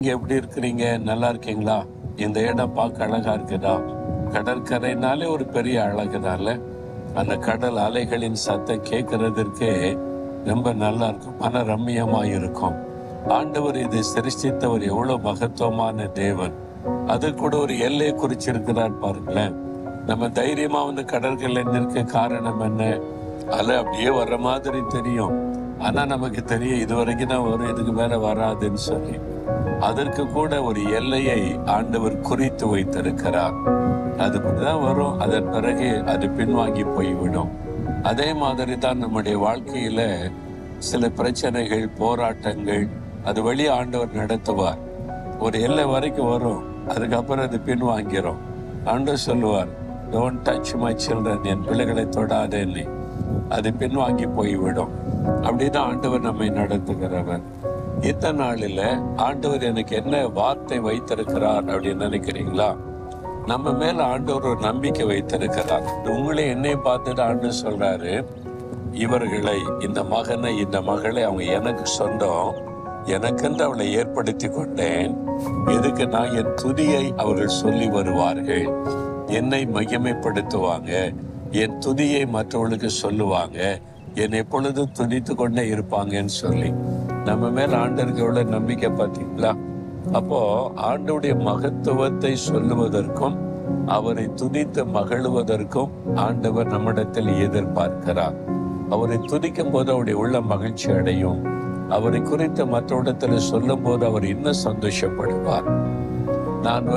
நீங்க எப்படி இருக்கிறீங்க? நல்லா இருக்கீங்களா? இந்த இடம் பார்க்க அழகா இருக்குதா? கடற்கரைனாலே ஒரு பெரிய அழகுனால அந்த கடல் அலைகளின் சத்தம் கேட்கறதற்கே ரொம்ப நல்லா இருக்கும், மன ரம்மியமா இருக்கும். ஆண்டவர் இதை சிருஷ்டித்தவர் எவ்வளவு மகத்துவமான தேவன். அது கூட ஒரு எல்லையை குறிச்சிருக்கிறார் பாருங்களேன். நம்ம தைரியமா வந்து கடற்கரையில நிற்க காரணம் என்ன? அலை அப்படியே வர்ற மாதிரி தெரியும், ஆனா நமக்கு தெரியும் இது வரைக்கும் தான் வரும், இதுக்கு மேல வராதுன்னு சொல்லி. அதற்கு கூட ஒரு எல்லையை ஆண்டவர் குறித்து வைத்திருக்கிறார். அதுதான் வரும், அதன் பிறகு அது பின்வாங்கி போய்விடும். அதே மாதிரி தான் நம்முடைய வாழ்க்கையில சில பிரச்சனைகள், போராட்டங்கள், அது வழி ஆண்டவர் நடத்துவார். ஒரு எல்லை வரைக்கும் வரும், அதுக்கப்புறம் அது பின்வாங்கிறோம். ஆண்டவர் சொல்லுவார், டோன்ட் டச் மை சில்ட்ரன், என் பிள்ளைகளை தொடாதேன்னு. அது பின்வாங்கி போய்விடும். அப்படிதான் ஆண்டவர் நம்மை நடத்துகிறவர். இந்த நாளில ஆண்டவர் எனக்கு என்ன வார்த்தை வைத்திருக்கிறார் அப்படின்னு நினைக்கிறீங்களா? நம்ம மேல ஆண்டவர் ஒரு நம்பிக்கை வைத்திருக்கிறார். உங்களே என்னை பார்த்துட்டு ஆண்டவர் சொல்றாரு, இவர்களை, இந்த மகனை, இந்த மகளை அவங்க எனக்கு சொந்தம், எனக்கென்று அவளை ஏற்படுத்தி கொண்டேன். எதுக்கு? நான் என் துதியை அவர்கள் சொல்லி வருவார்கள், என்னை மகிமைப்படுத்துவாங்க, என் துதியை மற்றவர்களுக்கு சொல்லுவாங்க, என் எப்பொழுதும் துதித்து கொண்டே இருப்பாங்கன்னு சொல்லி. நம்ம மேல ஆண்டவருக்கு எவ்வளவு நம்பிக்கை பார்த்தீங்களா? அப்போ ஆண்டவருடைய மகத்துவத்தை சொல்லுவதற்கும் அவரை துதித்து மகிழ்வதற்கும் ஆண்டவர் நம்மிடத்தில் எதிர்பார்க்கிறார். அவரை துதிக்கும் போது அவருடைய உள்ள மகிழ்ச்சி அடையும். அவரை குறித்து மற்றவரிடத்துல சொல்லும் போது அவர் இன்னும் சந்தோஷப்படுவார். நான்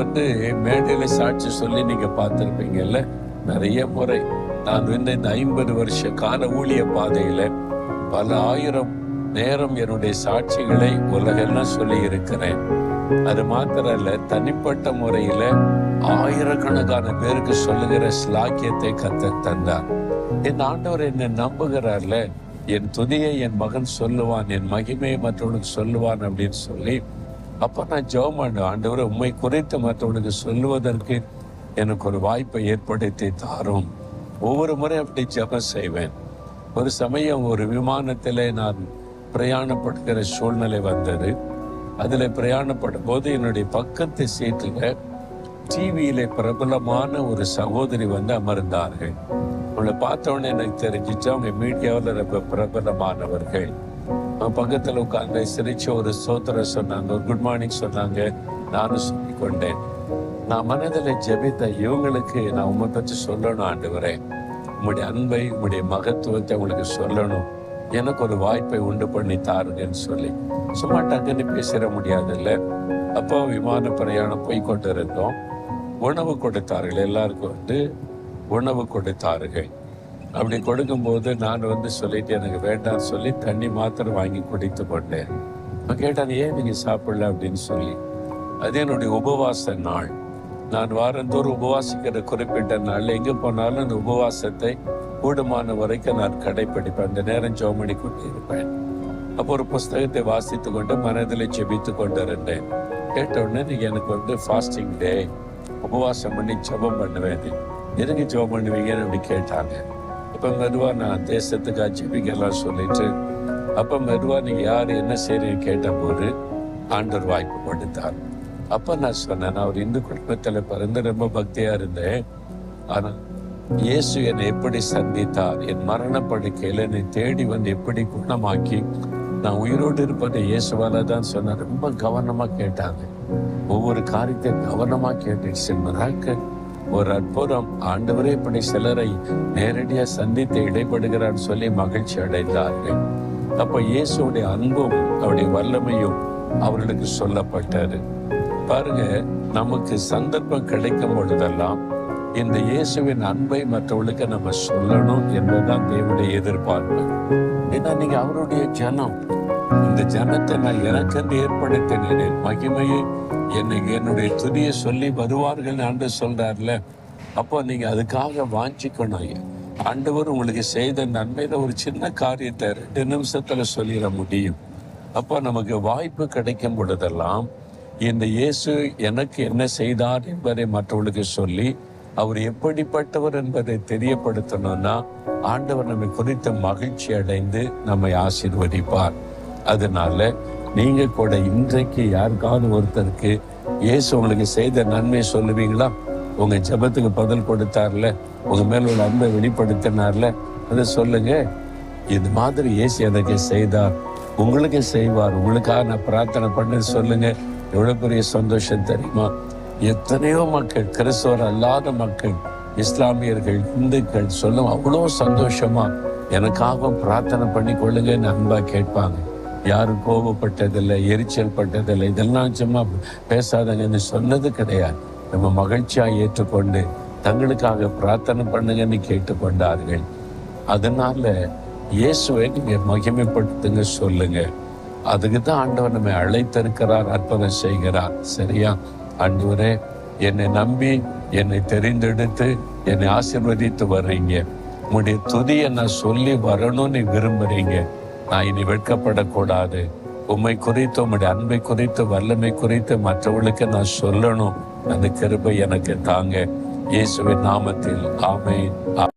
மேடையில சாட்சி சொல்லி நீங்க பார்த்திருப்பீங்கல்ல நிறைய முறை. நான் இந்த 50 வருஷ கால ஊழிய பாதையில பல ஆயிரம் நேரம் என்னுடைய சாட்சிகளை உலகெல்லாம் சொல்லி இருக்கிறேன். அது மாத்திரம் இல்ல, தனிப்பட்ட முறையில ஆயிரக்கணக்கான பேருக்கு சொல்லுகிற ஸ்லாக்கியத்தை கர்த்தர் தந்தார். என் ஆண்டவர் என்னை நம்புகிறார்ல, என் துதியை என் மகன் சொல்லுவான், என் மகிமையை மற்றவனுக்கு சொல்லுவான் அப்படின்னு சொல்லி. அப்ப நான் ஜெபம் பண்ணுவேன், ஆண்டவர் உம்மை குறித்து மற்றவனுக்கு சொல்லுவதற்கு எனக்கு ஒரு வாய்ப்பை ஏற்படுத்தி தாரும். ஒவ்வொரு முறை அப்படி ஜெபம் செய்வேன். ஒரு சமயம் ஒரு விமானத்திலே நான் பிரயாணப்படுகிற சூழ்நிலை வந்தது. அதுல பிரயாணப்படும் போது என்னுடைய பக்கத்து சீட்டுல டிவியில பிரபலமான ஒரு சகோதரி அமர்ந்தார்கள். அவங்களை பார்த்த உடனே எனக்கு தெரிஞ்சிச்சு அவங்க மீடியாவில் ரொம்ப பிரபலமானவர்கள். பக்கத்துல உட்கார்ந்து சிரிச்சு ஒரு சோத்திர சொன்னாங்க, ஒரு குட் மார்னிங் சொன்னாங்க. நானும் சொல்லி கொண்டேன். நான் மனதில் ஜெபித்த, இவங்களுக்கு நான் உண்மை பற்றி சொல்லணும் ஆண்டவரே, உங்களுடைய அன்பை, உங்களுடைய மகத்துவத்தை உங்களுக்கு சொல்லணும், எனக்கு ஒரு வாய்ப்பை உண்டு பண்ணி தாருங்கன்னு சொல்லி. சும்மா டக்குன்னு பேசிட முடியாதுல்ல. அப்போ விமான பிரயாணம் போய் கொண்டு இருந்தோம். உணவு கொடுத்தார்கள், எல்லாருக்கும் உணவு கொடுத்தார்கள். அப்படி கொடுக்கும்போது நான் சொல்லிட்டு எனக்கு வேண்டாம்னு சொல்லி தண்ணி மாத்திரம் வாங்கி குடித்து கொண்டேன். கேட்டான், ஏன் நீங்க சாப்பிடல அப்படின்னு சொல்லி. அது என்னுடைய உபவாச நாள். நான் வாரந்தோறும் உபவாசிக்கிற குறிப்பிட்ட நாள் எங்க போனாலும் அந்த உபவாசத்தை கூடுமான வரைக்கும் நான் கடைப்பிடிப்பேன். அந்த நேரம் ஜெபம் பண்ணி கொண்டு இருப்பேன். அப்போ ஒரு புஸ்தகத்தை வாசித்து கொண்டு மனதில் ஜெபித்து கொண்டு இருந்தேன். கேட்ட உடனே நீங்க எனக்கு ஃபாஸ்டிங் டே, உபவாசம் பண்ணி ஜெபம் பண்ணுவேன், எதுக்கு ஜெபம் பண்ணுவீங்கன்னு அப்படி கேட்டாங்க. அப்போ மெதுவா நான் தேசத்துக்காக ஜெபிக்கலாம் சொல்லிட்டு, அப்போ மெதுவா நீங்க யாரு என்ன செய்றீங்க கேட்ட போது ஆண்டவர் வாய்ப்பு கொடுத்தார். அப்ப நான் சொன்னேன், நான் ஒரு இந்து குடும்பத்துல பிறந்து ரொம்ப பக்தியா இருந்தேன். ஆனா இயேசு என்னை எப்படி சந்தித்தார், என் மரண படுக்கையில என்னை தேடி எப்படி குணமாக்கி நான் உயிரோடு இருப்பதை இயேசுவால தான் சொன்ன. ரொம்ப கவனமா கேட்டாங்க, ஒவ்வொரு காரியத்தை கவனமா கேட்டு ஒரு அற்புதம். ஆண்டவரே இப்படி சிலரை நேரடியா சந்தித்து இடைப்படுகிறான்னு சொல்லி மகிழ்ச்சி அடைந்தார்கள். அப்ப இயேசுடைய அன்பும் அவருடைய வல்லமையும் அவர்களுக்கு சொல்லப்பட்டது. பாருங்க, நமக்கு சந்தர்ப்பம் கிடைக்கும் பொழுதெல்லாம் இந்த இயேசுவின் அன்பை மற்றவர்களுக்கு நம்ம சொல்லணும் என்பதுதான் தேவனுடைய எதிர்பார்ப்பு. ஏன்னா நீங்க அவருடைய ஜனம். இந்த ஜனத்தை நான் எனக்கென்று ஏற்படுத்தினேன், மகிமையை என்னுடைய துதியை சொல்லி வருவார்கள் ஆண்டவர் சொல்றாருல. அப்போ நீங்க அதுக்காக வாஞ்சிக்கணும். ஆண்டவர் உங்களுக்கு செய்த நன்மையில ஒரு சின்ன காரியத்தை 2 நிமிஷத்துல சொல்லிட முடியும். அப்போ நமக்கு வாய்ப்பு கிடைக்கும் பொழுதெல்லாம் இந்த இயேசு எனக்கு என்ன செய்தார் என்பதை மற்றவர்களுக்கு சொல்லி அவர் எப்படிப்பட்டவர் என்பதை தெரியப்படுத்தணும்னா ஆண்டவர் நம்மை குறித்த மகிழ்ச்சி அடைந்து நம்மை ஆசீர்வதிப்பார். அதனால நீங்க கூட இன்றைக்கு யாருக்காவது ஒருத்தருக்கு இயேசு உங்களுக்கு செய்த நன்மை சொல்லுவீங்களா? உங்க ஜெபத்துக்கு பதில் கொடுத்தார்ல, உங்க மேல உள்ள அன்பை வெளிப்படுத்தினார்ல, அதை சொல்லுங்க. இது மாதிரி இயேசு எனக்கு செய்தார், உங்களுக்கு செய்வார், உங்களுக்காக நான் பிரார்த்தனை பண்ண சொல்லுங்க. எவ்வளவு பெரிய சந்தோஷம் தெரியுமா? எத்தனையோ மக்கள், கிறிஸ்தவர் அல்லாத மக்கள், இஸ்லாமியர்கள், இந்துக்கள் சொல்லும் அவ்வளோ சந்தோஷமா எனக்காக பிரார்த்தனை பண்ணி கொள்ளுங்கன்னு அன்பா கேட்பாங்க. யாரும் கோபப்பட்டதில்லை, எரிச்சல் பட்டதில்லை, இதெல்லாம் சும்மா பேசாதங்கன்னு சொன்னது கிடையாது. நம்ம மகிழ்ச்சியா ஏற்றுக்கொண்டு தங்களுக்காக பிரார்த்தனை பண்ணுங்கன்னு கேட்டுக்கொண்டார்கள். அதனால இயேசுவை நீங்க மகிமைப்படுத்துங்க, சொல்லுங்க. அதுக்கு தான் ஆண்டவர் நம்மை அழைத்திருக்கிறார், அற்புதம் செய்கிறார். சரியா? ஆண்டவரே, என்னை நம்பி என்னை தெரிந்தெடுத்து என்னை ஆசீர்வதித்து வர்றீங்க. உங்களுடைய துதியை நான் சொல்லி வரணும்னு விரும்புறீங்க. நான் இனி வெட்கப்படக்கூடாது. உம்மை குறித்து, உம்முடைய அன்பை குறித்து, வல்லமை குறித்து மற்றவர்களுக்கு நான் சொல்லணும். அந்த கிருபை எனக்கு தாங்க. இயேசுவின் நாமத்தில் ஆமென்.